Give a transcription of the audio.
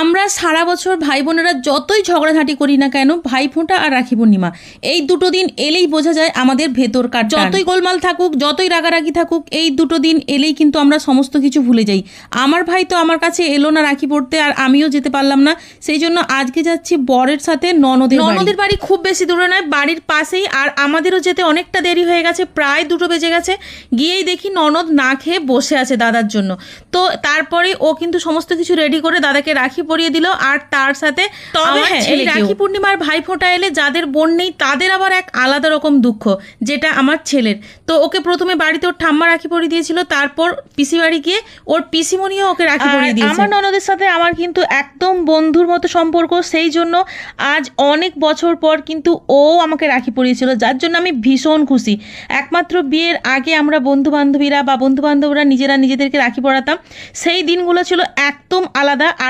আমরা সারা বছর ভাই বোনেরা যতই ঝগড়াঝাঁটি করি না কেন, ভাইফোঁটা আর রাখি পূর্ণিমা এই দুটো দিন এলেই বোঝা যায় আমাদের ভেতরকার যতই গোলমাল থাকুক, যতই রাগারাগি থাকুক, এই দুটো দিন এলেই কিন্তু আমরা সমস্ত কিছু ভুলে যাই। আমার ভাই তো আমার কাছে এলো না রাখি পড়তে, আর আমিও যেতে পারলাম না। সেই জন্য আজকে যাচ্ছি বরের সাথে ননদের বাড়ি। খুব বেশি দূরে নয়, বাড়ির পাশেই। আর আমাদেরও যেতে অনেকটা দেরি হয়ে গেছে, প্রায় 2টো বেজে গেছে। গিয়েই দেখি ননদ না খেয়ে বসে আছে দাদার জন্য। তো তারপরে ও কিন্তু সমস্ত কিছু রেডি করে দাদাকে রাখি পরিয়ে দিল, আর তার সাথে এই রাখি পূর্ণিমার ভাইফোঁটা এলে যাদের বোন নেই তাদের আবার এক আলাদা রকম দুঃখ, যেটা আমার ছেলের। তো ওকে প্রথমে বাড়িতে ওর ঠাম্মা রাখি পরিয়ে দিয়েছিল, তারপর পিসি বাড়ি গিয়ে ওর পিসিমণিও ওকে রাখি পরিয়ে দিয়েছে। আমার ননদের সাথে আমার কিন্তু একদম বন্ধুর মতো সম্পর্ক, সেই জন্য আজ অনেক বছর পর কিন্তু ও আমাকে রাখি পরিয়েছিল, যার জন্য আমি ভীষণ খুশি। একমাত্র বিয়ের আগে আমরা বন্ধুবান্ধবরা নিজেরা নিজেদেরকে রাখি পরাতাম, সেই দিনগুলো ছিল একদম আলাদা। আর